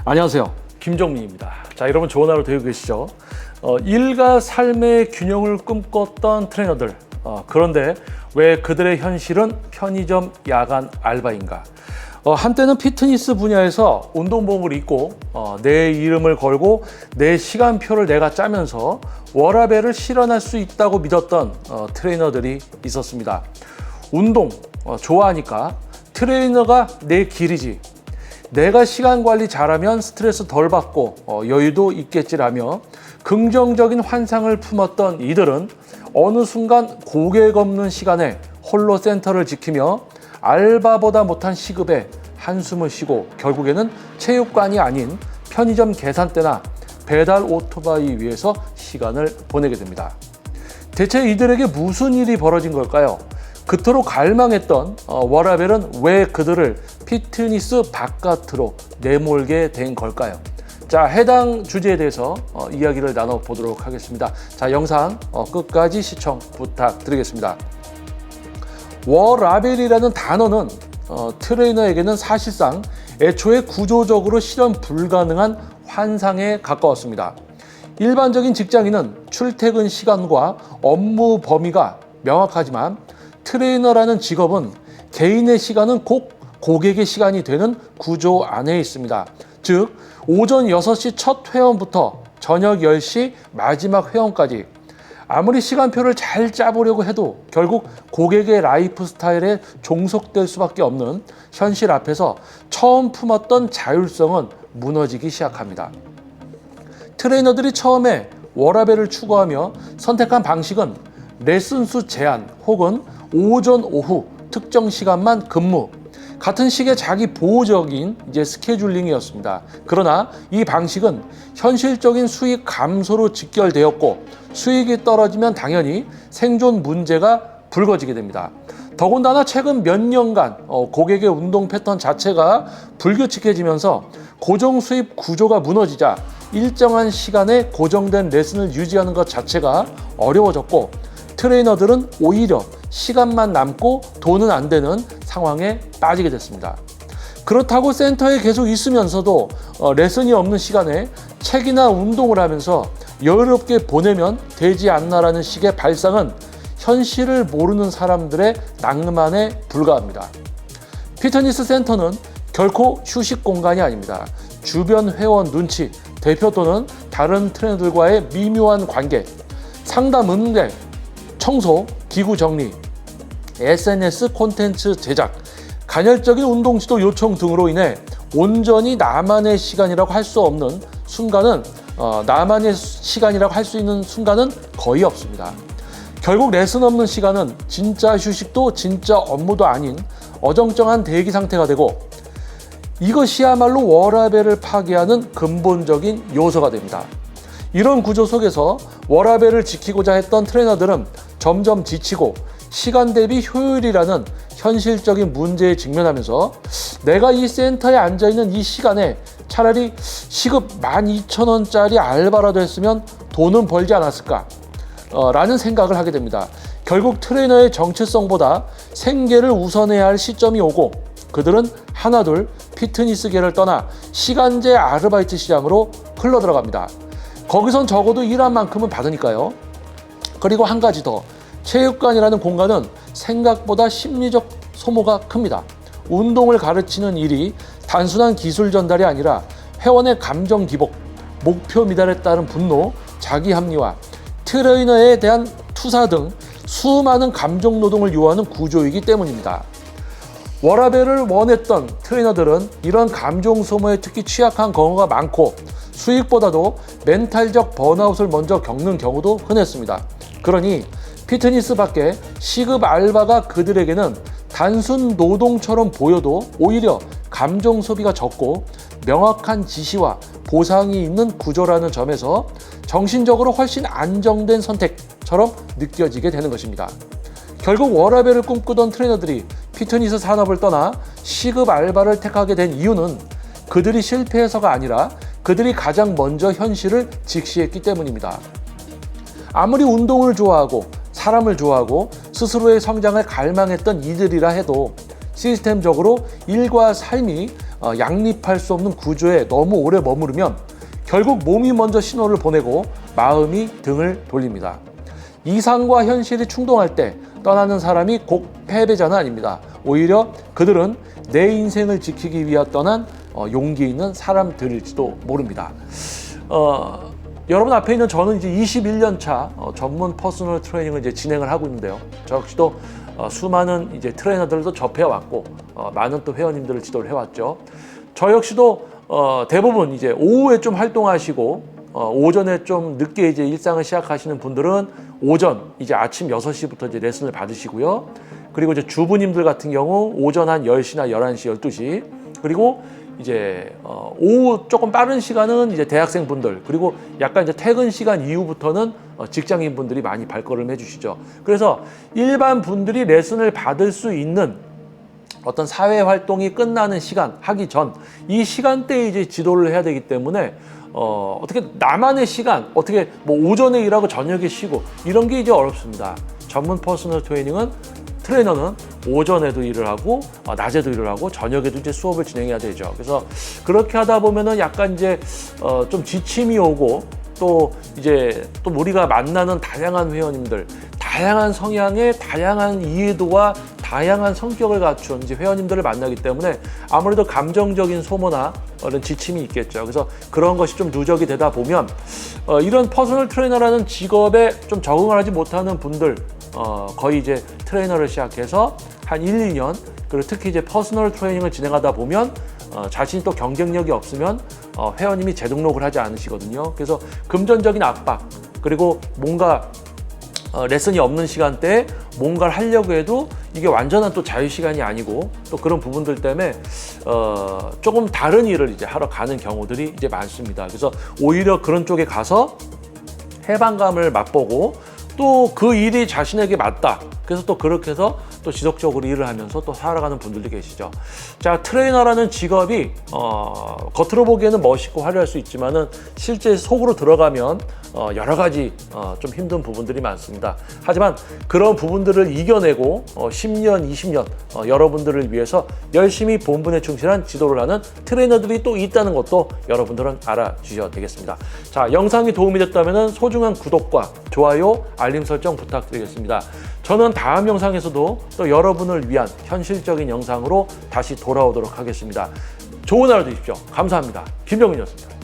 안녕하세요, 김정민입니다. 자, 여러분 좋은 하루 되고 계시죠? 일과 삶의 균형을 꿈꿨던 트레이너들, 그런데 왜 그들의 현실은 편의점 야간 알바인가? 한때는 피트니스 분야에서 운동복을 입고 내 이름을 걸고 내 시간표를 내가 짜면서 워라밸을 실현할 수 있다고 믿었던 트레이너들이 있었습니다. 운동 좋아하니까 트레이너가 내 길이지, 내가 시간 관리 잘하면 스트레스 덜 받고 여유도 있겠지라며 긍정적인 환상을 품었던 이들은 어느 순간 고객 없는 시간에 홀로 센터를 지키며 알바보다 못한 시급에 한숨을 쉬고 결국에는 체육관이 아닌 편의점 계산대나 배달 오토바이 위에서 시간을 보내게 됩니다. 대체 이들에게 무슨 일이 벌어진 걸까요? 그토록 갈망했던 워라밸은 왜 그들을 피트니스 바깥으로 내몰게 된 걸까요? 자, 해당 주제에 대해서 이야기를 나눠보도록 하겠습니다. 자, 영상 끝까지 시청 부탁드리겠습니다. 워라밸이라는 단어는 트레이너에게는 사실상 애초에 구조적으로 실현 불가능한 환상에 가까웠습니다. 일반적인 직장인은 출퇴근 시간과 업무 범위가 명확하지만 트레이너라는 직업은 개인의 시간은 꼭 고객의 시간이 되는 구조 안에 있습니다. 즉, 오전 6시 첫 회원부터 저녁 10시 마지막 회원까지 아무리 시간표를 잘 짜보려고 해도 결국 고객의 라이프 스타일에 종속될 수밖에 없는 현실 앞에서 처음 품었던 자율성은 무너지기 시작합니다. 트레이너들이 처음에 워라밸을 추구하며 선택한 방식은 레슨 수 제한 혹은 오전, 오후 특정 시간만 근무, 같은 식의 자기 보호적인 스케줄링이었습니다. 그러나 이 방식은 현실적인 수익 감소로 직결되었고 수익이 떨어지면 당연히 생존 문제가 불거지게 됩니다. 더군다나 최근 몇 년간 고객의 운동 패턴 자체가 불규칙해지면서 고정 수입 구조가 무너지자 일정한 시간에 고정된 레슨을 유지하는 것 자체가 어려워졌고 트레이너들은 오히려 시간만 남고 돈은 안 되는 상황에 빠지게 됐습니다. 그렇다고 센터에 계속 있으면서도 레슨이 없는 시간에 책이나 운동을 하면서 여유롭게 보내면 되지 않나라는 식의 발상은 현실을 모르는 사람들의 낭만에 불과합니다. 피트니스 센터는 결코 휴식 공간이 아닙니다. 주변 회원 눈치, 대표 또는 다른 트레이너들과의 미묘한 관계, 상담 응대, 청소, 기구 정리, SNS 콘텐츠 제작, 간헐적인 운동 지도 요청 등으로 인해 온전히 나만의 시간이라고 할 수 없는 순간은 나만의 시간이라고 할 수 있는 순간은 거의 없습니다. 결국 레슨 없는 시간은 진짜 휴식도 진짜 업무도 아닌 어정쩡한 대기 상태가 되고 이것이야말로 워라밸을 파괴하는 근본적인 요소가 됩니다. 이런 구조 속에서 워라밸을 지키고자 했던 트레이너들은 점점 지치고 시간 대비 효율이라는 현실적인 문제에 직면하면서 내가 이 센터에 앉아있는 이 시간에 차라리 시급 12,000원짜리 알바라도 했으면 돈은 벌지 않았을까? 라는 생각을 하게 됩니다. 결국 트레이너의 정체성보다 생계를 우선해야 할 시점이 오고 그들은 하나둘 피트니스계를 떠나 시간제 아르바이트 시장으로 흘러들어갑니다. 거기선 적어도 일한 만큼은 받으니까요. 그리고 한 가지 더, 체육관이라는 공간은 생각보다 심리적 소모가 큽니다. 운동을 가르치는 일이 단순한 기술 전달이 아니라 회원의 감정 기복, 목표 미달에 따른 분노, 자기 합리화, 트레이너에 대한 투사 등 수많은 감정 노동을 요하는 구조이기 때문입니다. 워라밸을 원했던 트레이너들은 이런 감정 소모에 특히 취약한 경우가 많고 수익보다도 멘탈적 번아웃을 먼저 겪는 경우도 흔했습니다. 그러니 피트니스 밖에 시급 알바가 그들에게는 단순 노동처럼 보여도 오히려 감정 소비가 적고 명확한 지시와 보상이 있는 구조라는 점에서 정신적으로 훨씬 안정된 선택처럼 느껴지게 되는 것입니다. 결국 워라밸을 꿈꾸던 트레이너들이 피트니스 산업을 떠나 시급 알바를 택하게 된 이유는 그들이 실패해서가 아니라 그들이 가장 먼저 현실을 직시했기 때문입니다. 아무리 운동을 좋아하고 사람을 좋아하고 스스로의 성장을 갈망했던 이들이라 해도 시스템적으로 일과 삶이 양립할 수 없는 구조에 너무 오래 머무르면 결국 몸이 먼저 신호를 보내고 마음이 등을 돌립니다. 이상과 현실이 충동할 때 떠나는 사람이 꼭 패배자는 아닙니다. 오히려 그들은 내 인생을 지키기 위해 떠난 용기 있는 사람들일지도 모릅니다. 여러분 앞에 있는 저는 이제 21년 차 전문 퍼스널 트레이닝을 이제 진행을 하고 있는데요. 저 역시도 수많은 이제 트레이너들도 접해왔고 많은 또 회원님들을 지도를 해왔죠. 저 역시도 대부분 이제 오후에 좀 활동하시고 오전에 좀 늦게 이제 일상을 시작하시는 분들은 오전 이제 아침 6시부터 이제 레슨을 받으시고요. 그리고 이제 주부님들 같은 경우 오전 한 10시나 11시, 12시 그리고 이제 오후 조금 빠른 시간은 이제 대학생 분들 그리고 약간 이제 퇴근 시간 이후부터는 직장인 분들이 많이 발걸음해 주시죠. 그래서 일반 분들이 레슨을 받을 수 있는 어떤 사회 활동이 끝나는 시간 하기 전 이 시간대에 이제 지도를 해야 되기 때문에 어떻게 나만의 시간 어떻게 뭐 오전에 일하고 저녁에 쉬고 이런 게 이제 어렵습니다. 전문 퍼스널 트레이닝은 트레이너는 오전에도 일을 하고 낮에도 일을 하고 저녁에도 이제 수업을 진행해야 되죠. 그래서 그렇게 하다 보면은 약간 이제 좀 지침이 오고 또 이제 또 우리가 만나는 다양한 회원님들, 다양한 성향의 다양한 이해도와 다양한 성격을 갖춘 이제 회원님들을 만나기 때문에 아무래도 감정적인 소모나 그런 지침이 있겠죠. 그래서 그런 것이 좀 누적이 되다 보면 이런 퍼스널 트레이너라는 직업에 좀 적응을 하지 못하는 분들 거의 이제 트레이너를 시작해서 한 1, 2년 그리고 특히 이제 퍼스널 트레이닝을 진행하다 보면 자신이 또 경쟁력이 없으면 회원님이 재등록을 하지 않으시거든요. 그래서 금전적인 압박 그리고 뭔가 레슨이 없는 시간대에 뭔가를 하려고 해도 이게 완전한 또 자유 시간이 아니고 또 그런 부분들 때문에 조금 다른 일을 이제 하러 가는 경우들이 이제 많습니다. 그래서 오히려 그런 쪽에 가서 해방감을 맛보고 또 그 일이 자신에게 맞다. 그래서 또 그렇게 해서 또 지속적으로 일을 하면서 또 살아가는 분들도 계시죠. 자, 트레이너라는 직업이 겉으로 보기에는 멋있고 화려할 수 있지만은 실제 속으로 들어가면 여러 가지 좀 힘든 부분들이 많습니다. 하지만 그런 부분들을 이겨내고 10년, 20년 여러분들을 위해서 열심히 본분에 충실한 지도를 하는 트레이너들이 또 있다는 것도 여러분들은 알아주셔야 되겠습니다. 자, 영상이 도움이 됐다면 소중한 구독과 좋아요, 알림 설정 부탁드리겠습니다. 저는 다음 영상에서도 또 여러분을 위한 현실적인 영상으로 다시 돌아오도록 하겠습니다. 좋은 하루 되십시오. 감사합니다. 김병민이었습니다.